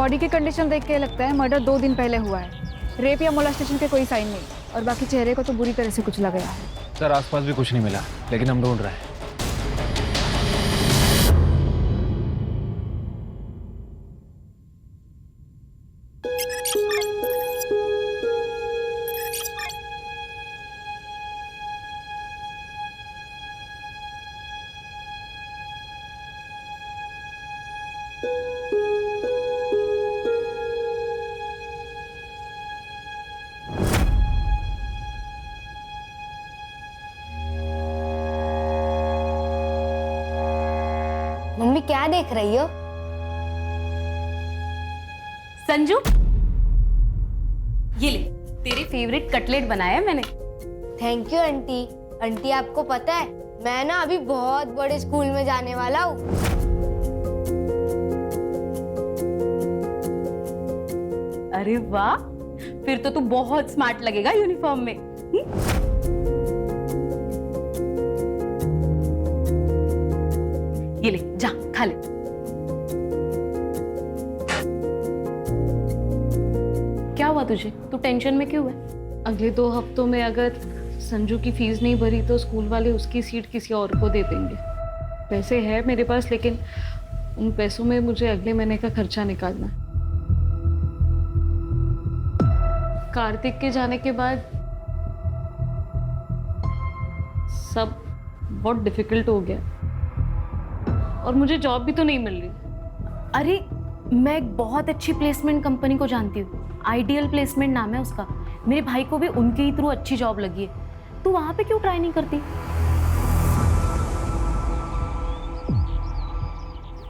Body की condition देख के लगता है मर्डर 2 दिन पहले हुआ है। रेप या मोलेस्टेशन के कोई साइन नहीं और बाकी चेहरे को तो बुरी तरह से कुचला गया है। सर आसपास भी कुछ नहीं मिला, लेकिन हम ढूंढ रहे हैं। मम्मी क्या देख रही हो? संजू, ये ले, तेरे फेवरेट कटलेट बनाया है मैंने। Thank you aunty. आंटी आपको पता है मैं ना अभी बहुत बड़े स्कूल में जाने वाला हूँ। अरे वाह, फिर तो तू बहुत स्मार्ट लगेगा यूनिफॉर्म में। ये ले, जा खा ले। क्या हुआ तुझे? तू टेंशन में क्यों है? अगले 2 हफ्तों में अगर संजू की फीस नहीं भरी तो स्कूल वाले उसकी सीट किसी और को दे देंगे। पैसे है मेरे पास, लेकिन उन पैसों में मुझे अगले महीने का खर्चा निकालना है। कार्तिक के जाने के बाद सब बहुत डिफिकल्ट हो गया और मुझे जॉब भी तो नहीं मिल रही। अरे मैं एक बहुत अच्छी प्लेसमेंट कंपनी को जानती हूँ, आइडियल प्लेसमेंट नाम है उसका। मेरे भाई को भी उनके ही थ्रू अच्छी जॉब लगी है। तू वहां पे क्यों ट्राई नहीं करती?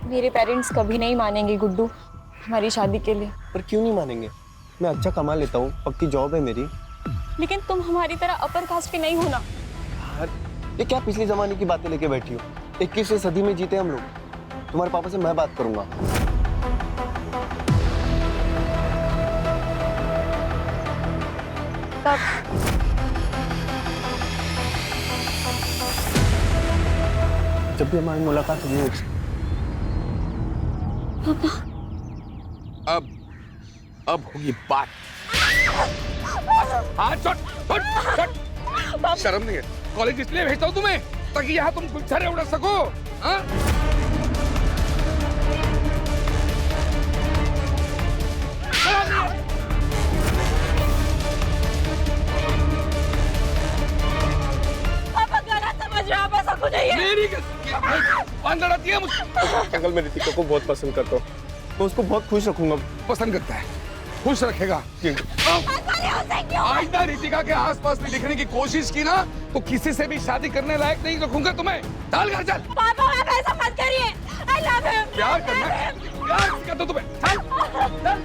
मेरे पेरेंट्स कभी नहीं मानेंगे गुड्डू हमारी शादी के लिए। पर क्यों नहीं मानेंगे? मैं अच्छा कमा लेता हूँ, पक्की जॉब है मेरी। लेकिन तुम हमारी तरह अपर कास्ट के नहीं हो ना। यार ये क्या पिछले जमाने की बातें लेके बैठी हो? 21वीं सदी में जीते हम लोग। तुम्हारे पापा से मैं बात करूंगा। जब भी हमारी मुलाकात हुई है। अब होगी बात। हाँ, शर्म नहीं है? कॉलेज इसलिए भेजता हूँ तुम्हें ताकि यहाँ तुम गुलछरे उड़ा सको। हाँ? पापा गलत समझ रहे हो, आप ऐसा कुछ नहीं है। मेरी लड़ाती है मुझसे। अंकल मैं रितिका को बहुत पसंद करता हूँ, मैं उसको बहुत खुश रखूंगा। पसंद करता है, खुश रखेगा। आइंदा रितिका के आसपास भी दिखने की कोशिश की ना तो किसी से भी शादी करने लायक नहीं रखूंगा तुम्हें। चल घर चल। पापा आप ऐसा मत करिए। I love him। प्यार करना है, प्यार करता तुम्हें। चल चल।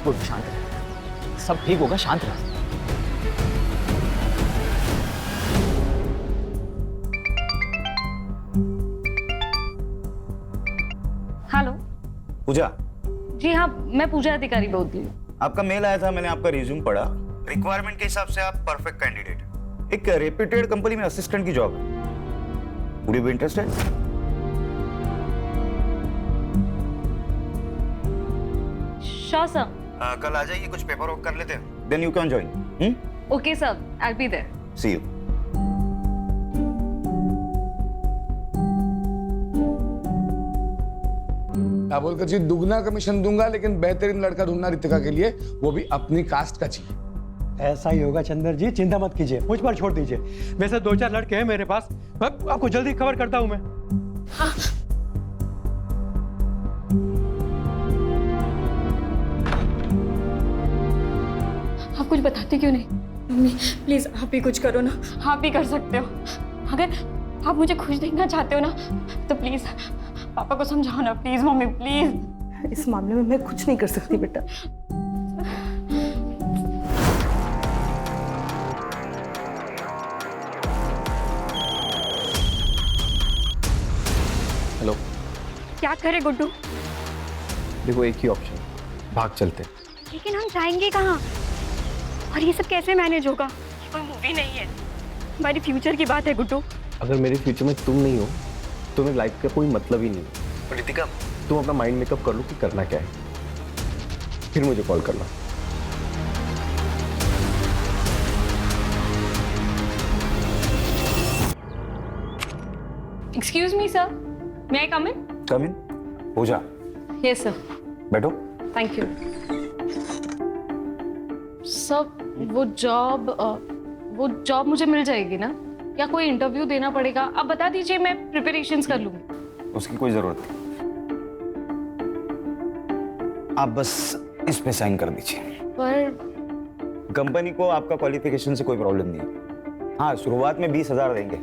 वो शांत रह, सब ठीक होगा, शांत रह। हेलो पूजा। जी हाँ, मैं पूजा अधिकारी बोल रही हूँ। आपका मेल आया था, मैंने आपका रिज्यूम पढ़ा। रिक्वायरमेंट के हिसाब से आप परफेक्ट कैंडिडेट। एक रेप्यूटेड कंपनी में असिस्टेंट की जॉब है। Would you be interested? Sure sir. कल आ जाइए, कुछ पेपर वर्क कर लेते हैं, then you can join. Okay sir, I will be there. See you. क्या बोलकर जी, दुगना कमीशन दूंगा, लेकिन बेहतरीन लड़का ढूंढना रितिका के लिए, वो भी अपनी कास्ट का चाहिए। ऐसा ही होगा चंदर जी, चिंता मत कीजिए, मुझ पर छोड़ दीजिए। वैसे 2-4 लड़के हैं मेरे पास, आपको जल्दी खबर करता हूं मैं। हाँ। आप कुछ बताते क्यों नहीं? मम्मी प्लीज आप ही कुछ करो ना। आप भी कर सकते हो। अगर आप मुझे खुश देखना चाहते हो ना तो प्लीज पापा को समझाओ ना। Please mummy please. इस मामले में मैं कुछ नहीं कर सकती बेटा। हेलो। क्या करे गुड्डू? देखो एक ही ऑप्शन, भाग चलते। लेकिन हम जाएंगे कहाँ और ये सब कैसे मैनेज होगा? ये कोई मूवी नहीं है, हमारी फ्यूचर की बात है गुड्डू। अगर मेरे फ्यूचर में तुम नहीं हो तो मेरी लाइफ का कोई मतलब ही नहीं है। रितिका तुम अपना माइंड मेकअप कर लो कि करना क्या है, फिर मुझे कॉल करना। एक्सक्यूज मी सर, मे आई कम इन? कम इन। पूजा, यस सर। बैठो। Thank you sir. वो जॉब मुझे मिल जाएगी ना, या कोई इंटरव्यू देना पड़ेगा? आप बता दीजिए, मैं प्रिपरेशंस कर लूंगी। उसकी कोई जरूरत नहीं, आप बस इस पे साइन कर दीजिए। पर कंपनी को आपका क्वालिफिकेशन से कोई प्रॉब्लम नहीं है। हाँ, शुरुआत में 20,000 देंगे,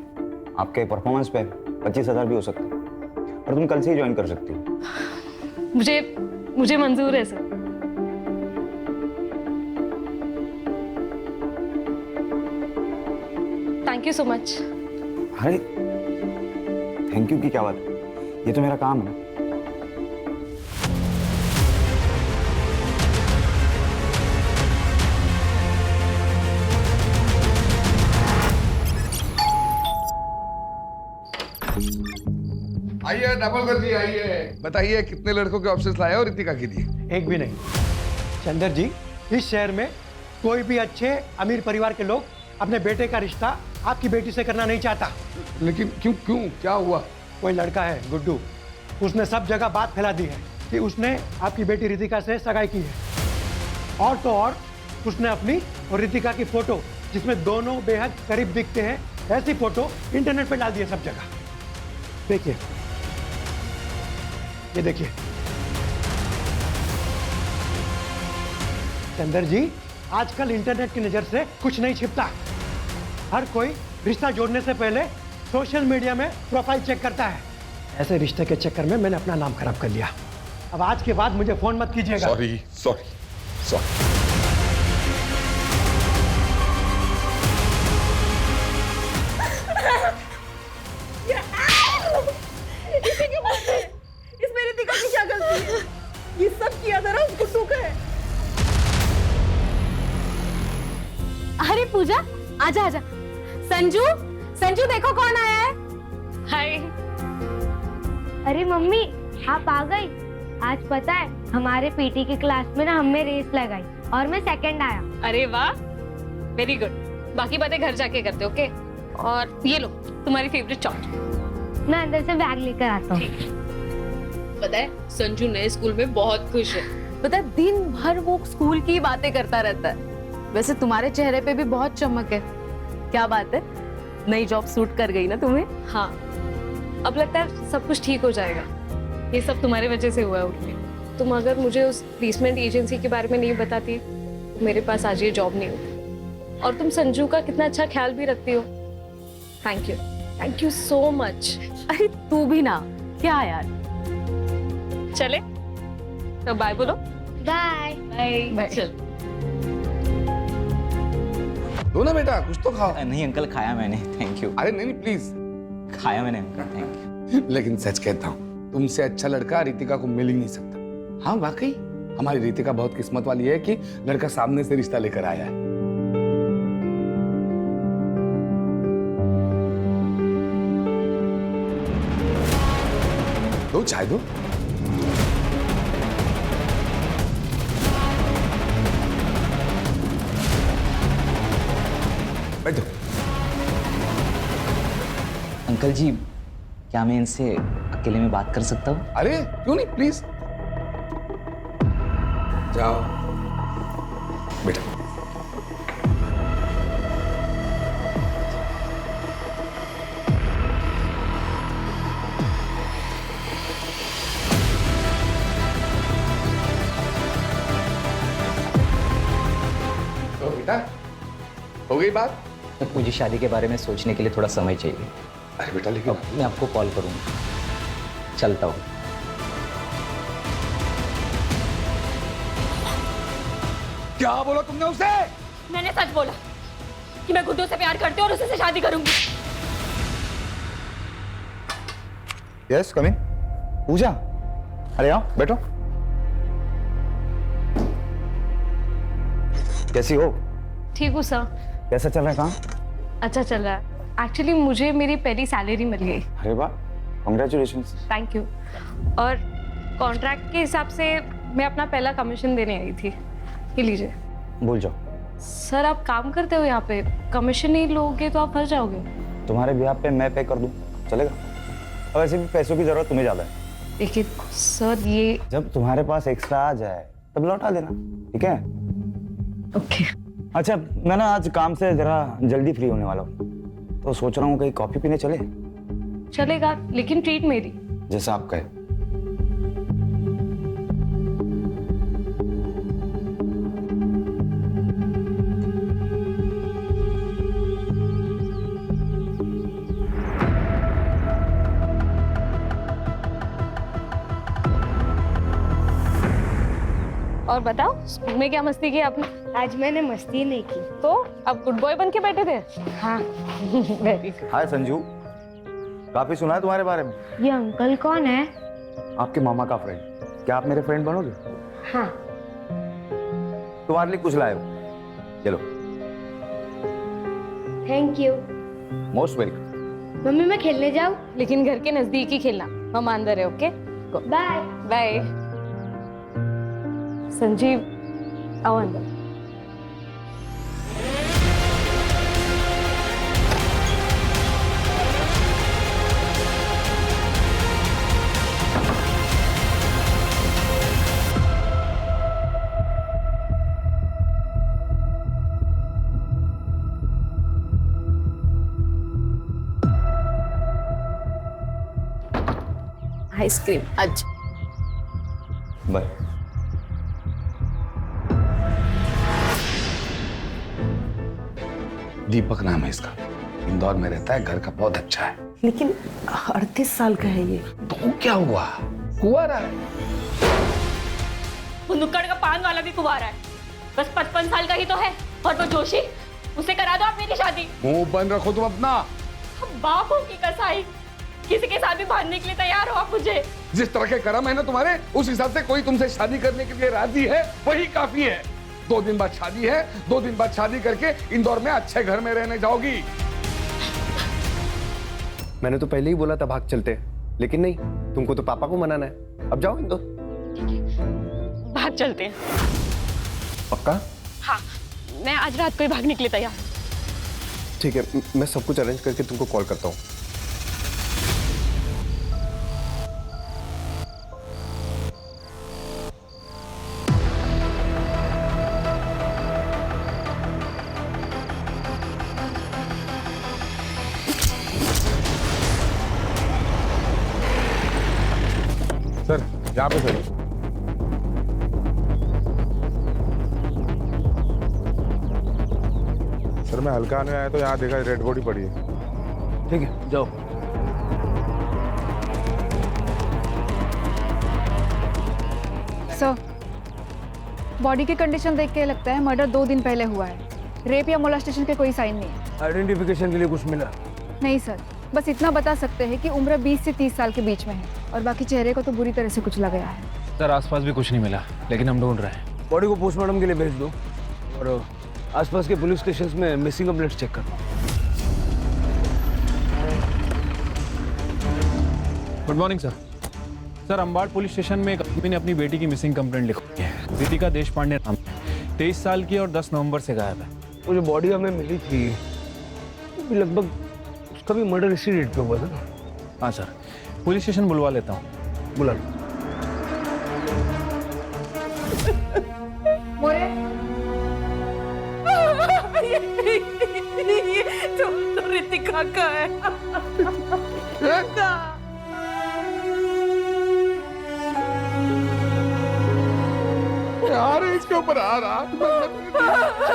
आपके परफॉर्मेंस पे 25,000 भी हो सकता है, और तुम कल से ही ज्वाइन कर सकती हो। मुझे मंजूर है sir. Thank you so much. अरे थैंक यू की क्या बात है, ये तो मेरा काम है। आइए, डबल कर दिए, आइए। बताइए कितने लड़कों के ऑप्शंस लाए हो रितिका के लिए? एक भी नहीं। चंदर जी, इस शहर में कोई भी अच्छे अमीर परिवार के लोग अपने बेटे का रिश्ता आपकी बेटी से करना नहीं चाहता। लेकिन क्यों क्यों क्या हुआ? कोई लड़का है गुड्डू, उसने सब जगह बात फैला दी है कि उसने आपकी बेटी रितिका से सगाई की है। और तो और उसने अपनी और रितिका की फोटो, जिसमें दोनों बेहद करीब दिखते हैं, ऐसी फोटो इंटरनेट पे डाल दी है सब जगह। देखिए, ये देखिए। चंदर जी, आजकल इंटरनेट की नजर से कुछ नहीं छिपता। हर कोई रिश्ता जोड़ने से पहले सोशल मीडिया में प्रोफाइल चेक करता है। ऐसे रिश्ते के चक्कर में मैंने अपना नाम खराब कर लिया। अब आज के बाद मुझे फोन मत कीजिएगा। Sorry sorry sorry. इसमें रितिका की क्या गलती है? ये सब किया था ना उसको सुख है। अरे पूजा, आजा आजा। संजू, संजू देखो कौन आया है। हाय। अरे मम्मी, आप आ गई। आज पता है हमारे पीटी की क्लास में ना हमने रेस लगाई और मैं सेकंड आया। अरे वाह, वेरी गुड। बाकी बातें घर जाके करते, ओके? और ये लो तुम्हारी फेवरेट चॉकलेट। मैं अंदर से बैग लेकर आता हूँ। पता है संजू नए स्कूल में बहुत खुश है। पता है दिन भर वो स्कूल की बातें करता रहता है। वैसे तुम्हारे चेहरे पे भी बहुत चमक है। क्या बात है, नई जॉब सूट कर गई ना तुम्हें? हाँ, अब लगता है सब कुछ ठीक हो जाएगा। ये सब तुम्हारे वजह से हुआ है उर्मी। तुम अगर मुझे उस प्लेसमेंट एजेंसी के बारे में नहीं बताती तो मेरे पास आज ये जॉब नहीं होती। और तुम संजू का कितना अच्छा ख्याल भी रखती हो। Thank you so much. अरे तू भी ना, क्या यार। चले तो बाय बोलो। Bye bye. चल। दो ना बेटा, कुछ तो खाओ। नहीं अंकल, खाया मैंने, थैंक यू। अरे नहीं प्लीज। खाया मैंने अंकल, थैंक यू। लेकिन सच कहता हूँ, तुमसे अच्छा लड़का रितिका को मिल ही नहीं सकता। हाँ वाकई, हमारी रितिका बहुत किस्मत वाली है कि लड़का सामने से रिश्ता लेकर आया है। दो चाय दो। बैठो। अंकल जी, क्या मैं इनसे अकेले में बात कर सकता हूँ? अरे क्यों नहीं, प्लीज जाओ बेटा। तो बेटा, हो गई बात? मुझे शादी के बारे में सोचने के लिए थोड़ा समय चाहिए। अरे बेटा, लेकिन मैं आपको कॉल करूँगा। चलता हूँ। क्या बोला तुमने उसे? मैंने सच बोला कि मैं गुड्डू से प्यार करती हूँ और उसी से शादी करूंगी। यस, कम इन। पूजा, अरे आओ बैठो। कैसी हो? ठीक हूँ सर। कैसा चल रहा है काम? अच्छा चल रहा है। एक्चुअली मुझे मेरी पहली सैलरी मिल गई। अरे वाह, कॉन्ग्रेचुलेशंस। Thank you. और कॉन्ट्रैक्ट के हिसाब से मैं अपना पहला कमीशन देने आई थी। ये लीजिए। भूल जाओ। सर आप काम करते हो यहाँ पे, कमीशन नहीं लोगे तो आप फंस जाओगे। तुम्हारे ब्याह पे मैं पे कर दूं, चलेगा? और वैसे भी पैसों की जरूरत तुम्हें ज्यादा है। लेकिन सर ये जब तुम्हारे पास एक्स्ट्रा आ जाए तब लौटा देना, ठीक है? ओके। अच्छा, मैं ना आज काम से जरा जल्दी फ्री होने वाला हूँ, तो सोच रहा हूँ कहीं कॉफी पीने चले। चलेगा, लेकिन ट्रीट मेरी। जैसा आप कहे। और बताओ स्कूल में क्या मस्ती की आपने? आज मैंने मस्ती नहीं की। तो अब गुड बॉय बन के बैठे थे? हाँ। Very good. हाय संजू, काफी सुना है तुम्हारे बारे में। ये अंकल कौन है? आपके मामा का फ्रेंड। क्या आप मेरे फ्रेंड बनोगे? हाँ। तुम्हारे लिए कुछ लाए हो, चलो। Thank you. Most welcome. Mummy मैं खेलने जाऊँ? लेकिन घर के नजदीक ही खेलना, हम अंदर है। Okay bye. बाय। संजीव आओ अंदर। आइसक्रीम आज। बाय। दीपक नाम है इसका, इंदौर में रहता है, घर का बहुत अच्छा है। लेकिन 38 साल का है ये। तो क्या हुआ, कुंवारा है। वो नुक्कड़ का पान वाला भी कुंवारा है, बस 55 साल का ही तो है। और वो जोशी, उसे करा दो आप मेरी शादी। मुंह बंद रखो तुम अपना। बापों की कसाई, किसी के साथ भी भागने के लिए तैयार हो आप मुझे। जिस तरह के कर्म है ना तुम्हारे, उस हिसाब से कोई तुमसे शादी करने के लिए राजी है वही काफी है। 2 दिन बाद शादी है, 2 दिन बाद शादी करके इंदौर में अच्छे घर में रहने जाओगी। मैंने तो पहले ही बोला था भाग चलते, लेकिन नहीं, तुमको तो पापा को मनाना है। अब जाओ इंदौर। भाग चलते हैं। पक्का? हाँ, मैं आज रात को ही भागने के लिए तैयार हूँ। ठीक है, मैं सब कुछ अरेंज करके तुमको कॉल करता हूँ। सर यहाँ पे सर। सर मैं हल्का आने आया तो यहाँ देखा रेड बॉडी पड़ी है। ठीक है, जाओ। सर, बॉडी की कंडीशन देख के लगता है मर्डर 2 दिन पहले हुआ है। रेप या मोलेस्टेशन के कोई साइन नहीं है। आइडेंटिफिकेशन के लिए कुछ मिला? नहीं सर, बस इतना बता सकते हैं कि उम्र 20 से 30 साल के बीच में है, और बाकी चेहरे को तो बुरी तरह से कुचला गया है। सर आसपास भी कुछ नहीं मिला, लेकिन हम ढूंढ रहे हैं। बॉडी को पोस्टमार्टम के लिए भेज दो, और आसपास के पुलिस स्टेशन में मिसिंग कंप्लेंट्स चेक करो। Good morning sir. Sir Ambad police station में एक आदमी ने अपनी बेटी की मिसिंग कंप्लेंट लिखी है। रितिका देशपांडे नाम, 23 साल की और 10 नवंबर से गायब है। वो जो बॉडी हमें मिली थी, वो भी लगभग उसका भी मर्डर इसी डेट पे हुआ था ना? हाँ सर, पुलिस स्टेशन बुलवा लेता हूँ। बुला ये तो रितिका का है। यार इसके ऊपर आ रहा।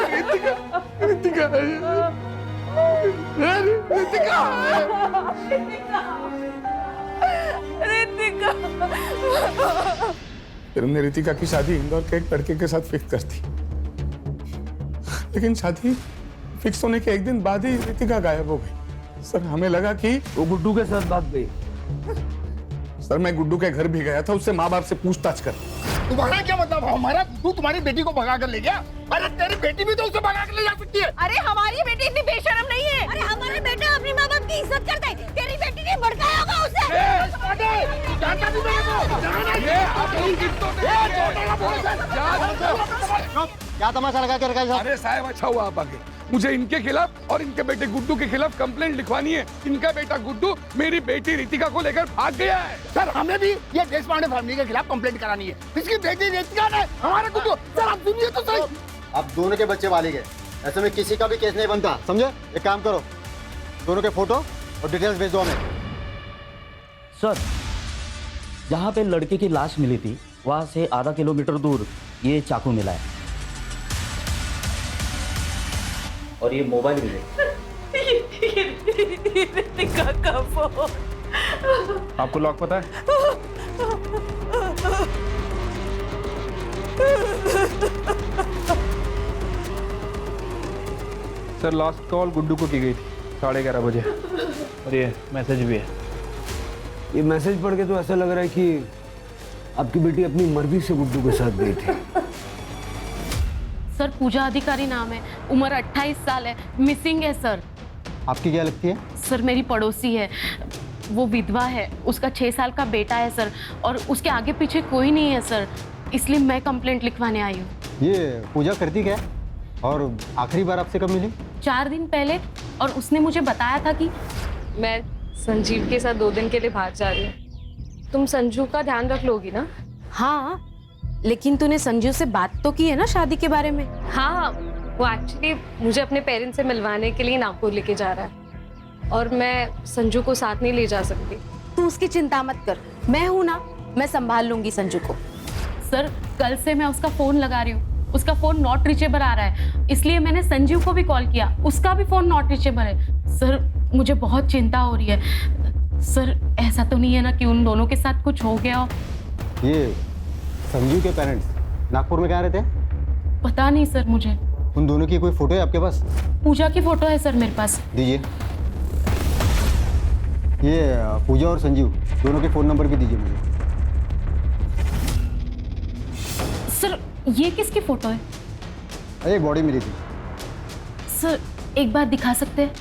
रितिका, रितिका है ये। रितिका रितिका। तुमने रितिका की शादी इंदौर के एक लड़के के साथ फिक्स कर दी, लेकिन शादी फिक्स होने के 1 दिन बाद ही रितिका गायब हो गई। सर हमें लगा कि वो गुड्डू के साथ भाग गई। सर मैं गुड्डू के घर भी गया था, उससे माँ बाप से पूछताछ कर। तुम्हारा क्या मतलब? हमारा गुड्डू तुम्हारी बेटी को भगा कर ले गया? अरे तेरी बेटी भी तो उसे भगा कर ले जा सकती है। अरे हमारी बेटी इतनी बेशरम नहीं है। अरे हमारा बेटा अपनी माँ बाप की इज्जत करता है, तेरी बेटी ने भड़काया होगा उसे। क्या चाबी मेरे को? जाना ये आप लोग किसको क्या तमाशा लगा के रखा है साहब? अरे साहब अच्छा हुआ आप आगे। मुझे इनके खिलाफ और इनके बेटे गुड्डू के खिलाफ कंप्लेंट लिखवानी है। इनका बेटा गुड्डू मेरी बेटी रितिका को लेकर भाग गया है। सर हमें भी ये देशपांडे फैमिली के खिलाफ कंप्लेंट करानी है। इसकी बेटी रितिका ने हमारे गुड्डू, सर आप सुनिए तो सही। आप दोनों के बच्चे वाले गए, ऐसे में किसी का भी केस नहीं बनता, समझे? एक काम करो, दोनों के फोटो और डिटेल्स भेज दो हमें। सर, जहाँ पे लड़के की लाश मिली थी वहाँ से आधा किलोमीटर दूर ये चाकू मिला है और ये मोबाइल मिले। रितिका का फोन। आपको लॉक पता है? सर लास्ट कॉल गुड्डू को की गई थी 11:30 बजे और ये मैसेज भी है। ये मैसेज पढ़ के तो ऐसा लग रहा है कि आपकी बेटी अपनी मर्जी से गुड्डू के साथ गई थी। सर पूजा अधिकारी नाम है, उम्र 28 साल है, मिसिंग है सर। आपकी क्या लगती है? सर मेरी पड़ोसी है, वो विधवा है, उसका 6 साल का बेटा है सर, और उसके आगे पीछे कोई नहीं है सर, इसलिए मैं कंप्लेंट लिखवाने आई हूँ। ये पूजा करती क्या है? और आखिरी बार आपसे कब मिली? 4 दिन पहले, और उसने मुझे बताया था कि मैं संजीव के साथ 2 दिन के लिए बाहर जा रही हूँ। तुम संजू का ध्यान रख लोगी ना? हाँ, लेकिन तूने संजू से बात तो की है ना शादी के बारे में? हाँ, वो एक्चुअली मुझे अपने पेरेंट्स से मिलवाने के लिए नागपुर लेके जा रहा है और मैं संजू को साथ नहीं ले जा सकती। तू उसकी चिंता मत कर, मैं हूं ना, मैं संभाल लूंगी संजू को। सर कल से मैं उसका फोन लगा रही हूँ, उसका फोन नॉट रीचेबल आ रहा है, इसलिए मैंने संजीव को भी कॉल किया, उसका भी फोन नॉट रीचेबल है। सर मुझे बहुत चिंता हो रही है। सर ऐसा तो नहीं है ना कि उन दोनों के साथ कुछ हो गया हो? ये संजीव के पेरेंट्स नागपुर में कहाँ रहते हैं? पता नहीं सर मुझे। उन दोनों की कोई फोटो है आपके पास? पूजा की फोटो है सर मेरे पास। दीजिए। ये पूजा और संजीव दोनों के फ़ोन नंबर भी दीजिए मुझे। सर ये किसकी फोटो है? अरे बॉडी मिली थी। सर एक बार दिखा सकते हैं?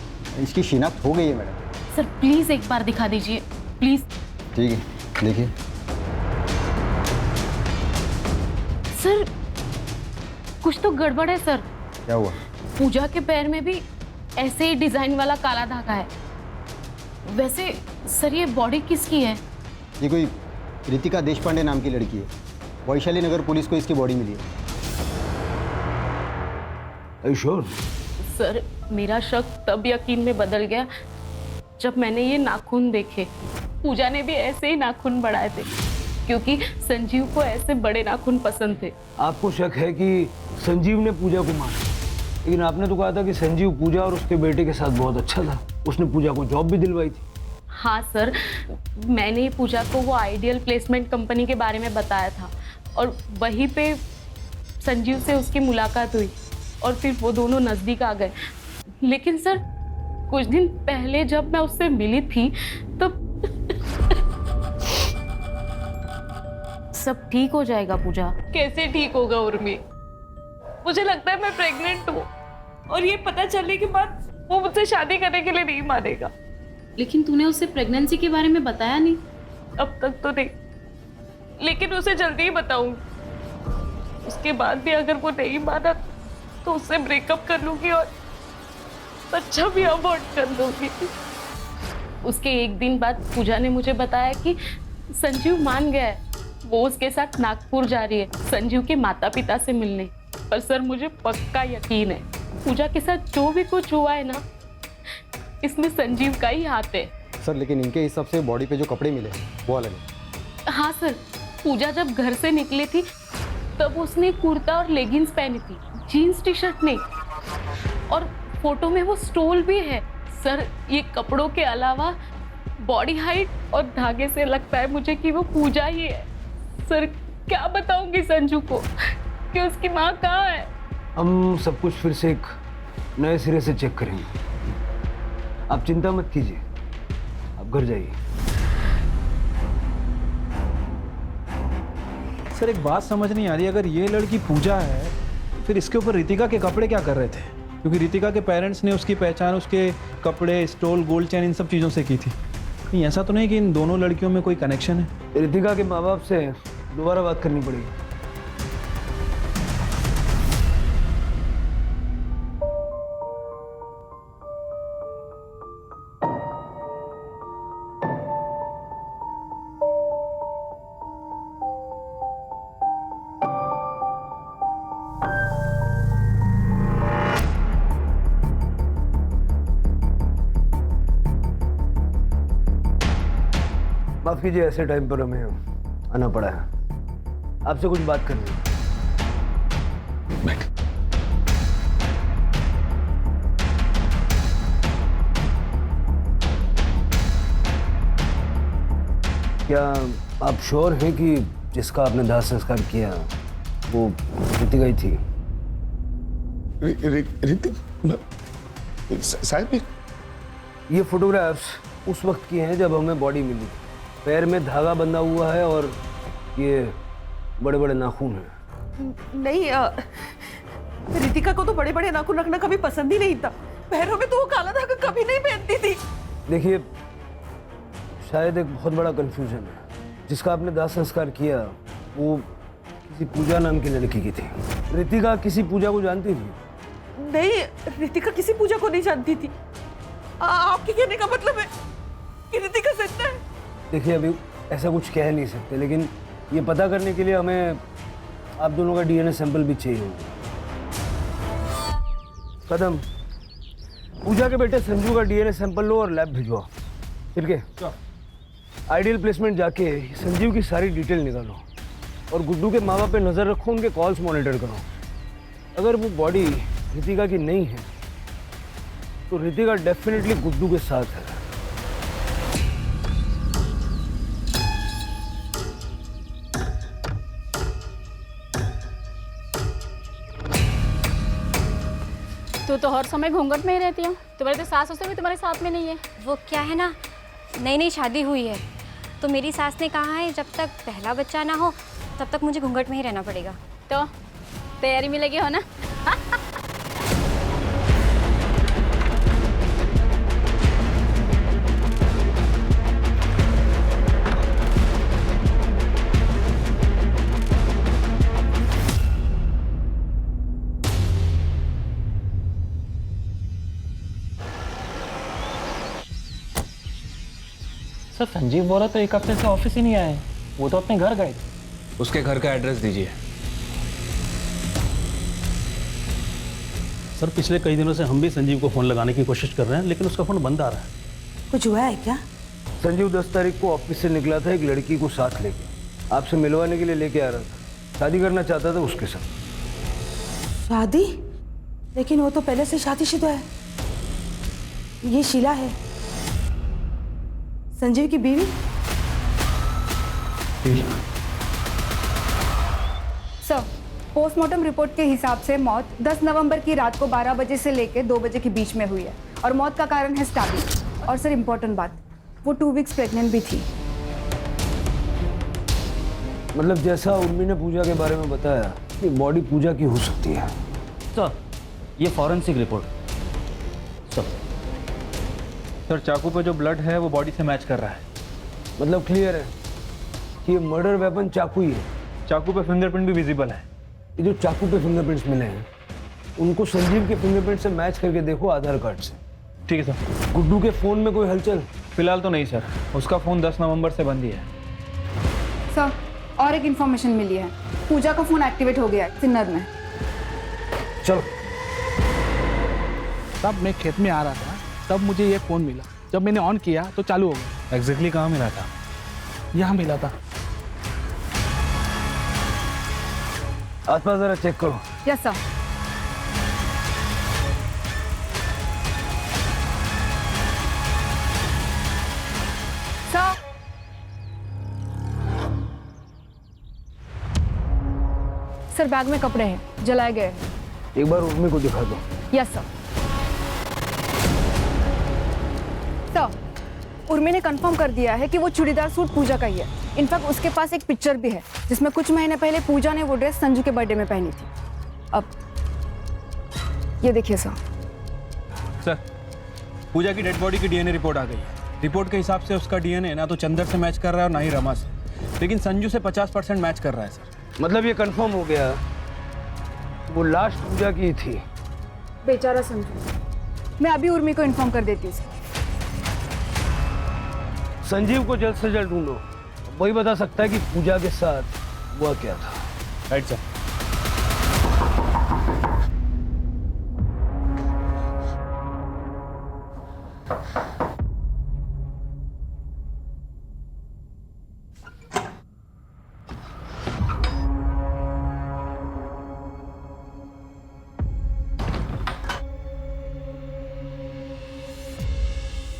इसकी शिनाख्त हो गई है मैडम। सर प्लीज एक बार दिखा दीजिए प्लीज। ठीक है, देखिए। सर कुछ तो गड़बड़ है सर। क्या हुआ? पूजा के पैर में भी ऐसे ही डिजाइन वाला काला धागा है। वैसे सर ये बॉडी किसकी है? ये कोई रितिका देशपांडे नाम की लड़की है, वैशाली नगर पुलिस को इसकी बॉडी मिली है। श्योर? सर मेरा शक तब यकीन में बदल गया जब मैंने ये नाखून देखे। पूजा ने भी ऐसे ही नाखून बढ़ाए थे क्योंकि संजीव को ऐसे बड़े नाखून पसंद थे। आपको शक है कि संजीव ने पूजा को मारा, लेकिन आपने तो कहा था कि संजीव पूजा और उसके बेटे के साथ बहुत अच्छा था, उसने पूजा को जॉब भी दिलवाई थी। हाँ सर, मैंने ही पूजा को वो आइडियल प्लेसमेंट कंपनी के बारे में बताया था और वहीं पे संजीव से उसकी मुलाकात हुई और फिर वो दोनों नज़दीक आ गए। लेकिन सर कुछ दिन पहले जब मैं उससे मिली थी तब सब ठीक हो जाएगा पूजा। कैसे ठीक होगा उर्मी? मुझे लगता है मैं प्रेग्नेंट हूँ और ये पता चलने के बाद वो मुझसे शादी करने के लिए नहीं मानेगा। लेकिन तूने उससे प्रेगनेंसी के बारे में बताया नहीं। अब तक तो नहीं, लेकिन उसे जल्दी ही बताऊंगी। उसके बाद भी अगर वो नहीं माना तो उससे ब्रेकअप कर लूंगी और बच्चा भी अबॉर्ट कर दूंगी। उसके एक दिन बाद पूजा ने मुझे बताया कि संजीव मान गया है, वो उसके साथ नागपुर जा रही है संजीव के माता पिता से मिलने। पर सर मुझे पक्का यकीन है पूजा के साथ जो भी कुछ हुआ है ना, इसमें संजीव का ही हाथ है। सर लेकिन इनके हिसाब से बॉडी पे जो कपड़े मिले वो अलग है। हाँ सर, पूजा जब घर से निकली थी तब उसने कुर्ता और लेगिंग्स पहनी थी, जीन्स टी शर्ट नहीं। और फोटो में वो स्टोल भी है। सर ये कपड़ों के अलावा बॉडी हाइट और धागे से लगता है मुझे कि वो पूजा ही है। सर क्या बताऊंगी संजू को कि उसकी माँ कहाँ है? हम सब कुछ फिर से एक नए सिरे से चेक करेंगे, आप चिंता मत कीजिए, आप घर जाइए। सर एक बात समझ नहीं आ रही, अगर ये लड़की पूजा है फिर इसके ऊपर रितिका के कपड़े क्या कर रहे थे? क्योंकि रितिका के पेरेंट्स ने उसकी पहचान उसके कपड़े, स्टोल, गोल्ड चेन इन सब चीज़ों से की थी। कहीं ऐसा तो नहीं कि इन दोनों लड़कियों में कोई कनेक्शन है? रितिका के माँ बाप से दोबारा बात करनी पड़ेगी। माफ कीजिए, ऐसे टाइम पर हमें आना पड़ा है। आपसे कुछ बात करनी है। क्या आप श्योर हैं कि जिसका आपने दाह संस्कार किया वो रितिका ही थी? साहब ये फोटोग्राफ्स उस वक्त की हैं जब हमें बॉडी मिली। पैर में धागा बंधा हुआ है और ये बड़े बड़े नाखून हैं। नहीं, रितिका को तो बड़े बड़े नाखून रखना कभी पसंद ही नहीं था। पैरों में तो वो काला धागा कभी नहीं पहनती थी। देखिए, शायद एक बहुत बड़ा कंफ्यूजन है। जिसका आपने दाह संस्कार किया वो किसी पूजा नाम की लड़की की थी। रितिका किसी पूजा को जानती थी? नहीं, रितिका किसी पूजा को नहीं जानती थी। आपके कहने का मतलब है कि रितिका जिंदा है? देखिए, अभी ऐसा कुछ कह नहीं सकते, लेकिन ये पता करने के लिए हमें आप दोनों का डीएनए सैंपल भी चाहिए होगा। कदम, पूजा के बेटे संजू का डीएनए सैंपल लो और लैब भिजवाओ। ठीक है? आइडियल प्लेसमेंट जाके संजीव की सारी डिटेल निकालो और गुड्डू के माँ बाप पे नज़र रखो, उनके कॉल्स मॉनिटर करो। अगर वो बॉडी रितिका की नहीं है तो रितिका डेफिनेटली गुड्डू के साथ है। तू तो हर समय घूंघट में ही रहती है। तुम्हारे तो सास ससुर भी तुम्हारे साथ में नहीं है। वो क्या है ना, नई नई शादी हुई है तो मेरी सास ने कहा है जब तक पहला बच्चा ना हो तब तक मुझे घूंघट में ही रहना पड़ेगा। तो तैयारी में लगी हो ना? सर, संजीव बोला तो 1 हफ्ते से ऑफिस ही नहीं आए। वो तो अपने घर गए थे। उसके घर का एड्रेस दीजिए। सर, पिछले कई दिनों से हम भी संजीव को फ़ोन लगाने की कोशिश कर रहे हैं, लेकिन उसका फ़ोन बंद आ रहा है। कुछ हुआ है क्या? संजीव 10 तारीख को ऑफिस से निकला था एक लड़की को साथ लेके। आपसे मिलवाने के लिए लेके आ रहा था। शादी करना चाहता था उसके साथ। शादी? लेकिन वो तो पहले से शादीशुदा है। ये शीला है, संजीव की बीवी। सर, पोस्टमार्टम रिपोर्ट के हिसाब से मौत 10 नवंबर की रात को 12 बजे से लेकर 2 बजे के बीच में हुई है और मौत का कारण है स्टैबिंग। और सर, इम्पोर्टेंट बात, वो 2 वीक्स प्रेग्नेंट भी थी। मतलब जैसा उर्मी ने पूजा के बारे में बताया कि बॉडी पूजा की हो सकती है। सर, ये फॉरेंसिक रिपोर्ट। सर, चाकू पे जो ब्लड है वो बॉडी से मैच कर रहा है। मतलब क्लियर है कि ये मर्डर वेपन चाकू ही है। चाकू पे फिंगरप्रिंट भी विजिबल है। ये जो चाकू पे फिंगरप्रिंट्स मिले हैं उनको संजीव के फिंगरप्रिंट से मैच करके देखो आधार कार्ड से। ठीक है सर। गुड्डू के फोन में कोई हलचल? फिलहाल तो नहीं सर, उसका फ़ोन 10 नवंबर से बंद ही है। सर, और एक इन्फॉर्मेशन मिली है। पूजा का फ़ोन एक्टिवेट हो गया है सिन्नर में। चलो। तब मैं खेत में आ रहा था, तब मुझे ये फ़ोन मिला। जब मैंने ऑन किया तो चालू हो गया। एग्जैक्टली कहाँ मिला था? यहाँ मिला था। आसपास जरा चेक करो। Yes sir. सर, बैग में कपड़े हैं, जलाए गए हैं। एक बार उर्मी को दिखा दो। Yes sir. सर, उर्मी ने कंफर्म कर दिया है कि वो चूड़ीदार सूट पूजा का ही है। इनफैक्ट उसके पास एक पिक्चर भी है जिसमें कुछ महीने पहले पूजा ने वो ड्रेस संजू के बर्थडे में पहनी थी। अब ये देखिए सर। सर, पूजा की डेड बॉडी की डीएनए रिपोर्ट आ गई है। रिपोर्ट के हिसाब से उसका डीएनए ना तो चंदर से मैच कर रहा है और ना ही रमा से, लेकिन संजू से 50% मैच कर रहा है सर। मतलब ये कंफर्म हो गया वो लास्ट पूजा की थी। बेचारा संजू, मैं अभी उर्मी को इन्फॉर्म कर देती हूँ। संजीव को जल्द से जल्द ढूंढो, वही बता सकता है कि पूजा के साथ हुआ क्या था। Right sir.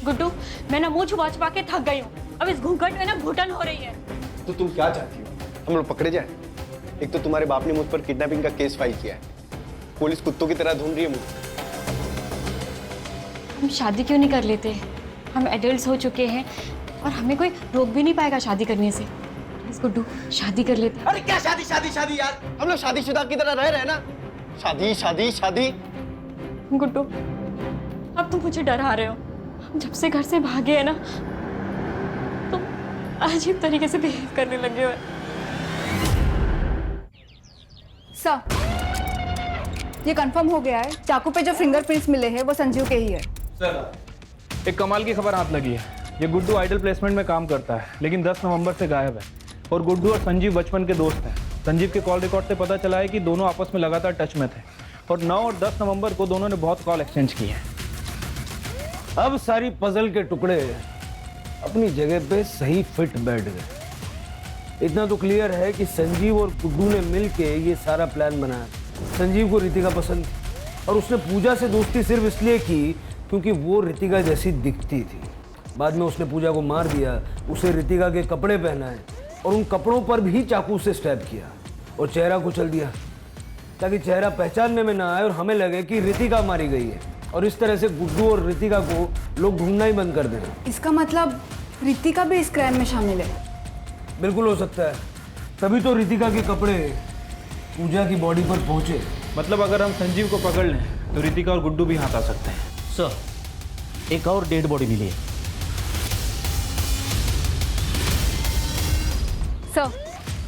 गुड्डू, मैं ना मुंह छुपा छुपा के थक गई हूँ। अब इस घूंघट में ना घुटन हो रही है। तो तुम क्या चाहती हो? हम लोग पकड़े जाए? एक तो तुम्हारे बाप ने मुझ पर किडनैपिंग का केस फाइल किया है, पुलिस कुत्तों की तरह ढूंढ रही है मुझे। हम शादी क्यों नहीं कर लेते? हम एडल्ट्स हो चुके हैं और हमें कोई रोक भी नहीं पाएगा शादी करने से। प्लीज गुड्डू, शादी कर लेते हैं। अरे क्या शादी शादी शादी यार, हम लोग शादीशुदा की तरह रह रहे हैं ना। शादी शादी शादी। गुड्डू, अब तुम मुझे डरा रहे हो। हम जब से घर से भागे हैं ना, तुम अजीब तरीके से बिहेव करने लगे हो। सर, ये कंफर्म हो गया है, चाकू पे जो फिंगरप्रिंट्स मिले हैं वो संजीव के ही है। सर, एक कमाल की खबर हाथ लगी है। ये गुड्डू आइडल प्लेसमेंट में काम करता है, लेकिन 10 नवंबर से गायब है। और गुड्डू और संजीव बचपन के दोस्त हैं। संजीव के कॉल रिकॉर्ड से पता चला है कि दोनों आपस में लगातार टच में थे और 9 और 10 नवंबर को दोनों ने बहुत कॉल एक्सचेंज किए हैं। अब सारी पजल के टुकड़े अपनी जगह पे सही फिट बैठ गए। इतना तो क्लियर है कि संजीव और गुड्डू ने मिलके ये सारा प्लान बनाया। संजीव को रितिका पसंद थी और उसने पूजा से दोस्ती सिर्फ इसलिए की क्योंकि वो रितिका जैसी दिखती थी। बाद में उसने पूजा को मार दिया, उसे रितिका के कपड़े पहनाए और उन कपड़ों पर भी चाकू से स्टैब किया और चेहरा कुचल दिया ताकि चेहरा पहचानने में ना आए और हमें लगे कि रितिका मारी गई है। और इस तरह से गुड्डू और रितिका को लोग ढूंढना ही बंद कर देना। इसका मतलब रितिका भी इस क्राइम में शामिल है? बिल्कुल हो सकता है, तभी तो रितिका के कपड़े पूजा की बॉडी पर पहुंचे। मतलब अगर हम संजीव को पकड़ लें तो रितिका और गुड्डू भी हाथ आ सकते हैं। सर, एक और डेड बॉडी मिली है। सर,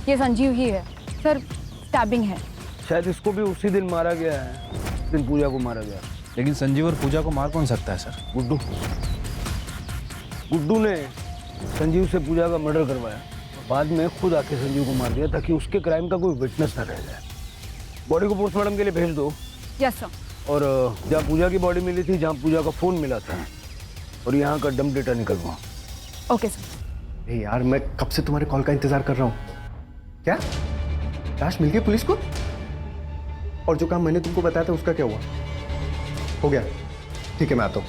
ये संजीव ही है। सर, स्टैबिंग है। शायद इसको भी उसी दिन मारा गया है जिस दिन पूजा को मारा गया। लेकिन संजीव और पूजा को मार कौन सकता है सर? गुड्डू। गुड्डू ने संजीव से पूजा का मर्डर करवाया, बाद में खुद आके संजीव को मार दिया ताकि उसके क्राइम का कोई विटनेस न रह जाए। बॉडी को पोस्टमार्टम के लिए भेज दो। Yes sir. और जहाँ पूजा की बॉडी मिली थी, जहाँ पूजा का फोन मिला था, और यहाँ का डंप डेटा निकलवा। Okay sir. यार, मैं कब से तुम्हारे कॉल का इंतजार कर रहा हूँ। क्या लाश मिल गई पुलिस को? और जो काम मैंने तुमको बताया था उसका क्या हुआ? हो गया, ठीक है, मैं आता हूँ।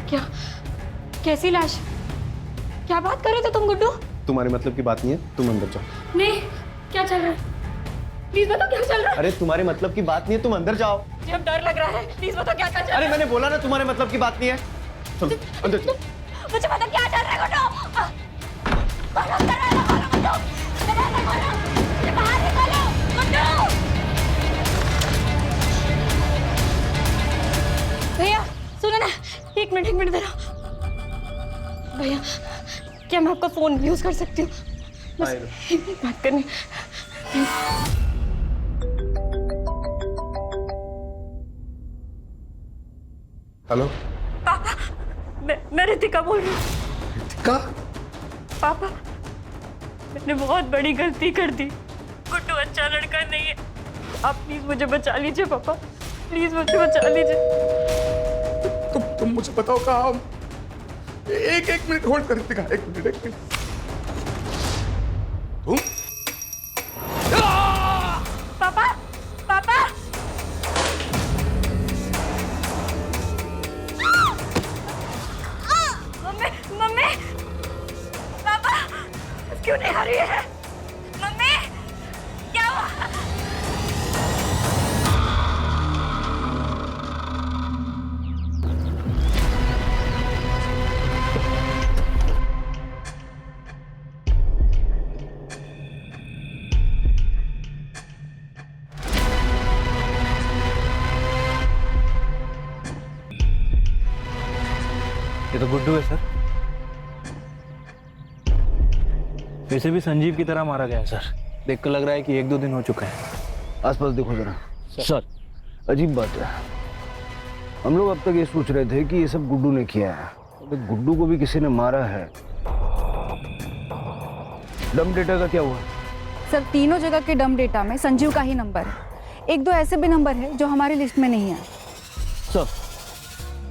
क्या? कैसी लाश? क्या बात कर रहे थे तुम गुड्डू? तुम्हारे मतलब की बात नहीं है, तुम अंदर जाओ। नहीं, क्या चल रहा है? प्लीज बताओ क्या चल रहा है? अरे तुम्हारे मतलब की बात नहीं है, तुम अंदर जाओ। मुझे अब डर लग रहा है, प्लीज बताओ क्या चल रहा है? अरे मैंने बोला ना तुम्हारे मतलब की बात नहीं है। चलो अंदर चलो। मुझे पता क्या चल रहा है गुड्डू। बोलो, दरवाजा खोलो गुड्डू, दरवाजा खोलो, मुझे बाहर निकालो गुड्डू। भैया सुनो ना, एक मिनट जरा। भैया, क्या मैं आपका फोन यूज कर सकती हूँ? बस एक मिनट बात करनी। हेलो पापा, मैं रितिका बोल रही हूँ। रितिका? पापा, मैंने बहुत बड़ी गलती कर दी। गुड्डू अच्छा लड़का नहीं है। आप प्लीज मुझे बचा लीजिए पापा, प्लीज मुझे बचा लीजिए। तुम मुझे बताओ कहाँ हम? एक मिनट होल्ड कर रितिका, एक मिनट। तुम? पापा, पापा, मम्मी, पापा, क्यों नहीं आ रही है? मम्मी, क्या हुआ? ये तो गुड्डू है सर। वैसे भी संजीव की तरह मारा गया है सर। देखकर लग रहा है कि 1-2 दिन हो चुका है। आसपास देखो जरा। सर अजीब बात है, हम लोग अब तक ये सोच रहे थे कि ये सब गुड्डू ने किया है, तो गुड्डू को भी किसी ने मारा है। डम डेटा का क्या हुआ? सर तीनों जगह के डम डेटा में संजीव का ही नंबर है। 1-2 ऐसे भी नंबर है जो हमारी लिस्ट में नहीं है। सर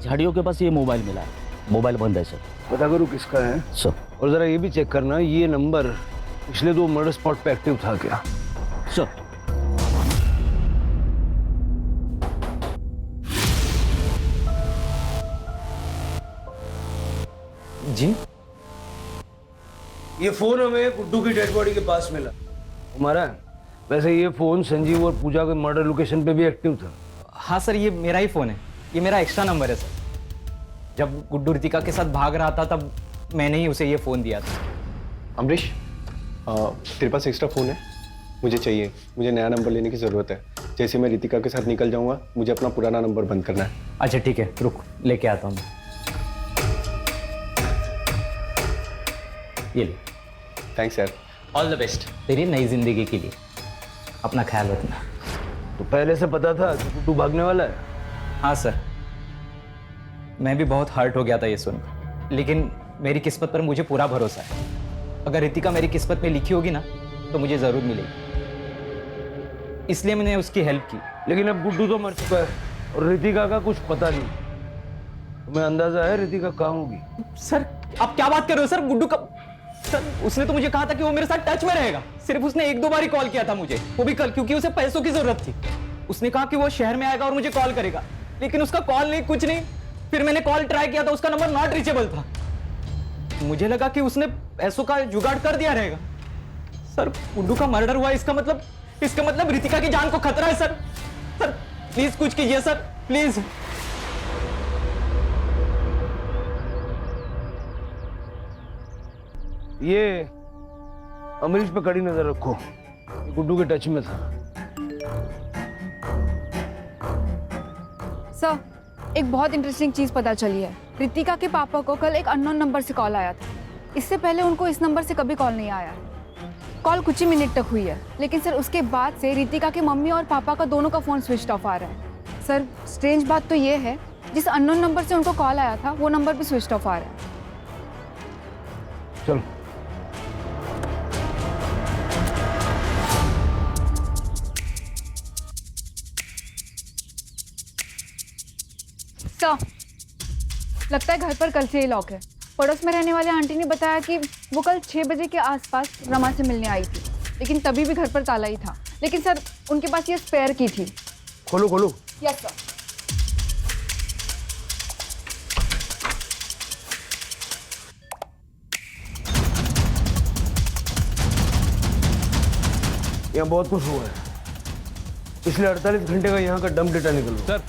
झाड़ियों के पास ये मोबाइल मिला है, मोबाइल बंद है सर। पता करो किसका है सर। और जरा ये भी चेक करना ये नंबर पिछले 2 मर्डर स्पॉट पे एक्टिव था क्या? सर जी, ये फोन हमें गुड्डू की डेड बॉडी के पास मिला हमारा। वैसे ये फोन संजीव और पूजा के मर्डर लोकेशन पे भी एक्टिव था। हाँ सर, ये मेरा ही फ़ोन है, ये मेरा एक्स्ट्रा नंबर है सर। जब गुड्डू रितिका के साथ भाग रहा था तब मैंने ही उसे ये फ़ोन दिया था। अमरीश, तेरे पास एक्स्ट्रा फ़ोन है? मुझे चाहिए, मुझे नया नंबर लेने की ज़रूरत है। जैसे मैं रितिका के साथ निकल जाऊंगा मुझे अपना पुराना नंबर बंद करना है। अच्छा ठीक है, रुक लेके आता हूँ। ये ले। थैंक्स यार। ऑल द बेस्ट तेरी नई जिंदगी के लिए। अपना ख्याल रखना। तो पहले से पता था कि गुड्डू भागने वाला है? हाँ सर, मैं भी बहुत हर्ट हो गया था ये सुन, लेकिन मेरी किस्मत पर मुझे पूरा भरोसा है। अगर रितिका मेरी किस्मत में लिखी होगी ना तो मुझे ज़रूर मिलेगी, इसलिए मैंने उसकी हेल्प की। लेकिन अब गुड्डू तो मर चुका है और रितिका का कुछ पता नहीं। तुम्हें अंदाजा है रितिका कहाँ होगी? सर आप क्या बात कर रहे हो सर? गुड्डू का सर उसने तो मुझे कहा था कि वो मेरे साथ टच में रहेगा। सिर्फ उसने 1-2 बार ही कॉल किया था मुझे, वो भी कल, क्योंकि उसे पैसों की जरूरत थी। उसने कहा कि वो शहर में आएगा और मुझे कॉल करेगा, लेकिन उसका कॉल नहीं, कुछ नहीं। फिर मैंने कॉल ट्राई किया था, उसका नंबर नॉट रीचेबल था। मुझे लगा कि उसने पैसों का जुगाड़ कर दिया रहेगा। सर गुड्डू का मर्डर हुआ, इसका मतलब रितिका की जान को खतरा है सर। सर प्लीज कुछ कीजिए सर, प्लीज। ये अमरीश पे कड़ी नजर रखो, ये गुड्डू के टच में था। सर एक बहुत इंटरेस्टिंग चीज़ पता चली है। रितिका के पापा को कल एक अननोन नंबर से कॉल आया था। इससे पहले उनको इस नंबर से कभी कॉल नहीं आया। कॉल कुछ ही मिनट तक हुई है, लेकिन सर उसके बाद से रितिका के मम्मी और पापा का दोनों का फ़ोन स्विच ऑफ आ रहा है। सर स्ट्रेंज बात तो ये है, जिस अननोन नंबर से उनको कॉल आया था वो नंबर भी स्विच ऑफ आ रहा है। चलो सर लगता है घर पर कल से ही लॉक है। पड़ोस में रहने वाले आंटी ने बताया कि वो कल 6 बजे के आसपास रमा से मिलने आई थी, लेकिन तभी भी घर पर ताला ही था। लेकिन सर उनके पास ये स्पेयर की थी। खोलो खोलो। Yes sir. यहाँ बहुत कुछ हुआ है। पिछले 48 घंटे का यहाँ का डंप डेटा निकलो। सर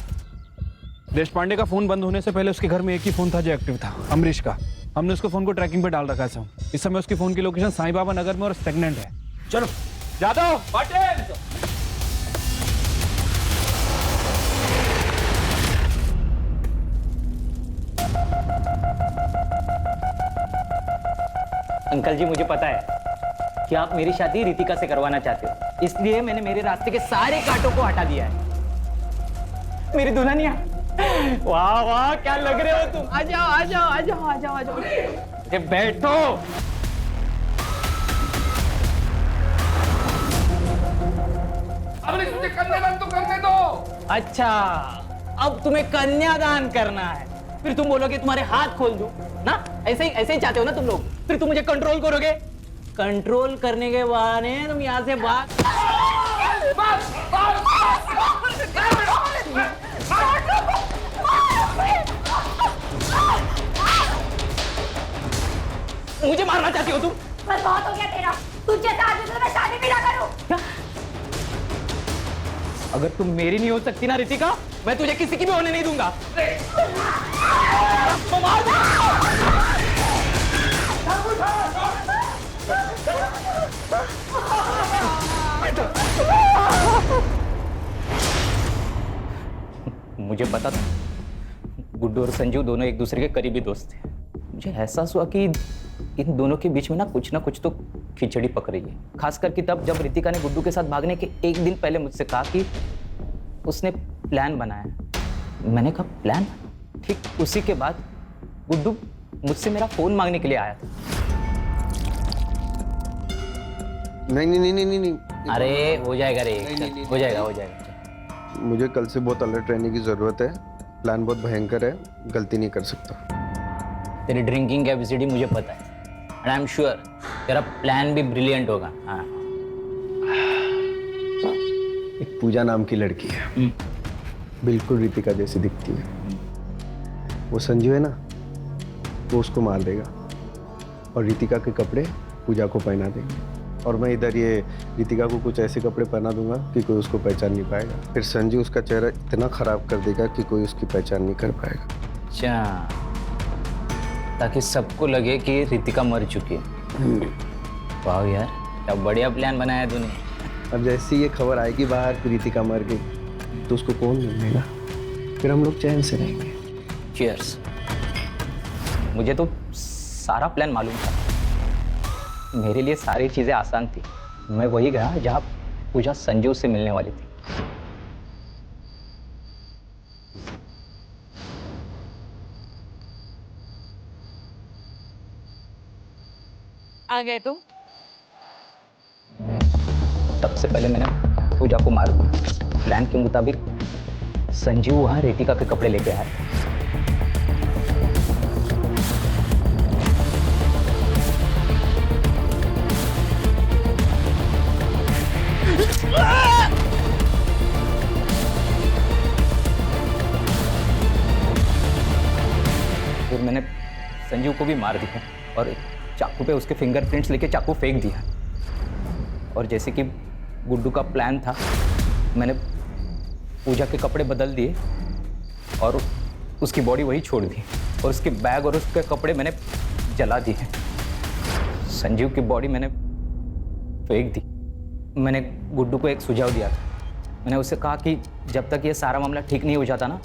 देश पांडे का फोन बंद होने से पहले उसके घर में एक ही फोन था जो एक्टिव था, अमरीश का। हमने उसको फोन को ट्रैकिंग पे डाल रखा है। इस समय उसकी फोन की लोकेशन साईं बाबा नगर में और स्टेगनेंट है। चलो जादव पाटिल। अंकल जी मुझे पता है कि आप मेरी शादी रितिका से करवाना चाहते हो, इसलिए मैंने मेरे रास्ते के सारे कांटों को हटा दिया है। मेरी दुल्हनिया, वाह वाह क्या लग रहे हो तुम। आ जाओ आ जाओ आ जाओ आ जाओ आ जाओ। बैठो। अमरीश मुझे कन्यादान तो करने दो। अच्छा अब तुम्हें कन्यादान करना है, फिर तुम बोलोगे तुम्हारे हाथ खोल दूं ना? ऐसे ही चाहते हो ना तुम लोग? फिर तुम मुझे कंट्रोल करोगे। कंट्रोल करने के बहाने तुम यहाँ से भाग। मुझे मारना चाहती हो तुम? बस बहुत हो गया तेरा। तुझे आदमी से मैं शादी भी ना करूं। अगर तुम मेरी नहीं हो सकती ना रितिका, मैं तुझे किसी की भी होने नहीं दूंगा। मुझे पता था गुड्डू और संजू दोनों एक दूसरे के करीबी दोस्त थे। मुझे एहसास हुआ कि इन दोनों के बीच में ना कुछ तो खिचड़ी पक रही है। खास करके तब जब रितिका ने गुड्डू के साथ भागने के एक दिन पहले मुझसे कहा कि उसने प्लान बनाया। मैंने कहा प्लान? ठीक उसी के बाद गुड्डू मुझसे मेरा फोन मांगने के लिए आया था। नहीं। अरे हो जाएगा रे, हो जाएगा। मुझे कल से बहुत अलर्ट रहने की जरूरत है। प्लान बहुत भयंकर है, गलती नहीं कर सकता। तेरी ड्रिंकिंग कैपेसिटी मुझे पता है एंड आई एम श्योर तेरा प्लान भी ब्रिलियंट होगा। हाँ। एक पूजा नाम की लड़की है, बिल्कुल रितिका जैसी दिखती है। वो संजू है ना, वो उसको मार देगा और रितिका के कपड़े पूजा को पहना देंगे। और मैं इधर ये रितिका को कुछ ऐसे कपड़े पहना दूंगा कि कोई उसको पहचान नहीं पाएगा। फिर संजू उसका चेहरा इतना खराब कर देगा कि कोई उसकी पहचान नहीं कर पाएगा। अच्छा, ताकि सबको लगे कि रितिका मर चुकी है। वाह यार, क्या बढ़िया प्लान बनाया तूने। अब जैसे ये खबर आएगी बाहर कि रितिका मर गई तो उसको कौन मिलेगा? फिर हम लोग चैन से रहेंगे। चीयर्स। मुझे तो सारा प्लान मालूम था। मेरे लिए सारी चीजें आसान थी। मैं वही गया जहाँ पूजा संजू से मिलने वाली थी। आ गए तुम? सबसे पहले मैंने पूजा को मार दिया। प्लान के मुताबिक संजू वहाँ रितिका के कपड़े लेके आया था। फिर मैंने संजू को भी मार दिया और चाकू पे उसके फिंगरप्रिंट्स लेके चाकू फेंक दिया। और जैसे कि गुड्डू का प्लान था, मैंने पूजा के कपड़े बदल दिए और उसकी बॉडी वही छोड़ दी और उसके बैग और उसके कपड़े मैंने जला दिए। संजीव की बॉडी मैंने फेंक दी। मैंने गुड्डू को एक सुझाव दिया था। मैंने उससे कहा कि जब तक ये सारा मामला ठीक नहीं हो जाता ना,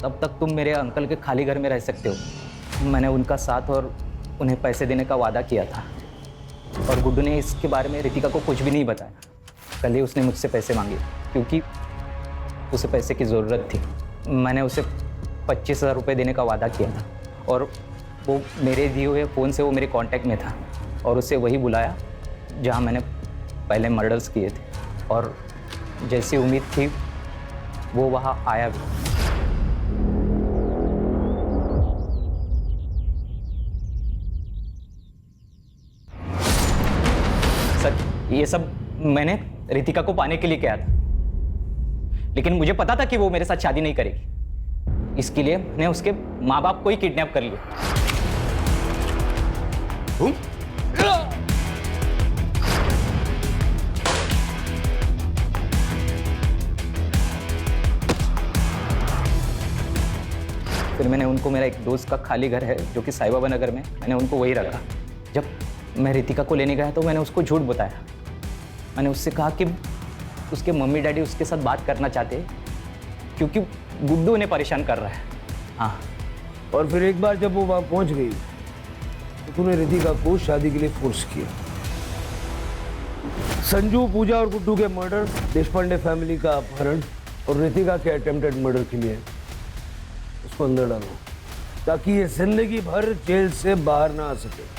तब तक तुम मेरे अंकल के खाली घर में रह सकते हो। मैंने उनका साथ और उन्हें पैसे देने का वादा किया था और गुड्डू ने इसके बारे में रितिका को कुछ भी नहीं बताया। कल ही उसने मुझसे पैसे मांगे क्योंकि उसे पैसे की ज़रूरत थी। मैंने उसे 25,000 रुपये देने का वादा किया था और वो मेरे दिए हुए फ़ोन से वो मेरे कांटेक्ट में था और उसे वही बुलाया जहाँ मैंने पहले मर्डर्स किए थे। और जैसी उम्मीद थी वो वहाँ आया भी। सर, ये सब मैंने रितिका को पाने के लिए किया था, लेकिन मुझे पता था कि वो मेरे साथ शादी नहीं करेगी। इसके लिए मैंने उसके माँ बाप को ही किडनैप कर लिया। फिर मैंने उनको, मेरा एक दोस्त का खाली घर है जो कि साई बाबा नगर में, मैंने उनको वही रखा। जब मैं रितिका को लेने गया तो मैंने उसको झूठ बताया। मैंने उससे कहा कि उसके मम्मी डैडी उसके साथ बात करना चाहते हैं क्योंकि गुड्डू उन्हें परेशान कर रहा है। हाँ, और फिर एक बार जब वो वहाँ पहुँच गई तो तूने रितिका को शादी के लिए फोर्स किया। संजू, पूजा और गुड्डू के मर्डर, देशपांडे फैमिली का अपहरण और रितिका के अटेम्प्टेड मर्डर के लिए उसको अंदर डालो ताकि ये जिंदगी भर जेल से बाहर ना आ सके।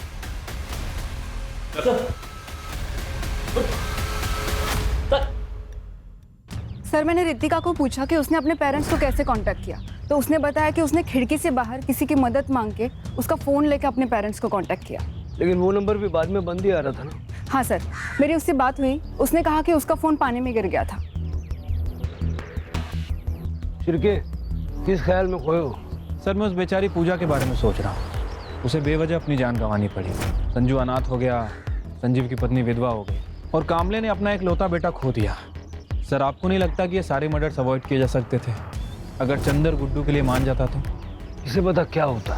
सर, मैंने रितिका को पूछा कि उसने अपने पेरेंट्स को कैसे कांटेक्ट किया, तो उसने बताया कि उसने खिड़की से बाहर किसी की मदद मांग के उसका फ़ोन लेकर अपने पेरेंट्स को कांटेक्ट किया। लेकिन वो नंबर भी बाद में बंद ही आ रहा था ना। हाँ सर, मेरी उससे बात हुई। उसने कहा कि उसका फ़ोन पानी में गिर गया था। शिरके, किस ख्याल में खोए हो? सर, मैं उस बेचारी पूजा के बारे में सोच रहा हूँ। उसे बेवजह अपनी जान गंवानी पड़ी। संजू अनाथ हो गया, संजीव की पत्नी विधवा हो गई और कामले ने अपना एक लौता बेटा खो दिया। सर, आपको नहीं लगता कि ये सारे मर्डर्स अवॉइड किए जा सकते थे अगर चंदर गुड्डू के लिए मान जाता तो? इसे पता क्या होता,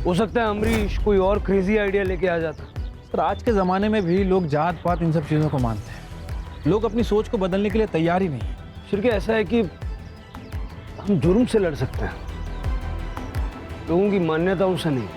हो सकता है अमरीश कोई और क्रेजी आइडिया लेके आ जाता। सर, आज के ज़माने में भी लोग जात पात इन सब चीज़ों को मानते हैं। लोग अपनी सोच को बदलने के लिए तैयार ही नहीं। शिरके, ऐसा है कि हम जुर्म से लड़ सकते हैं, लोगों की मान्यताओं से नहीं।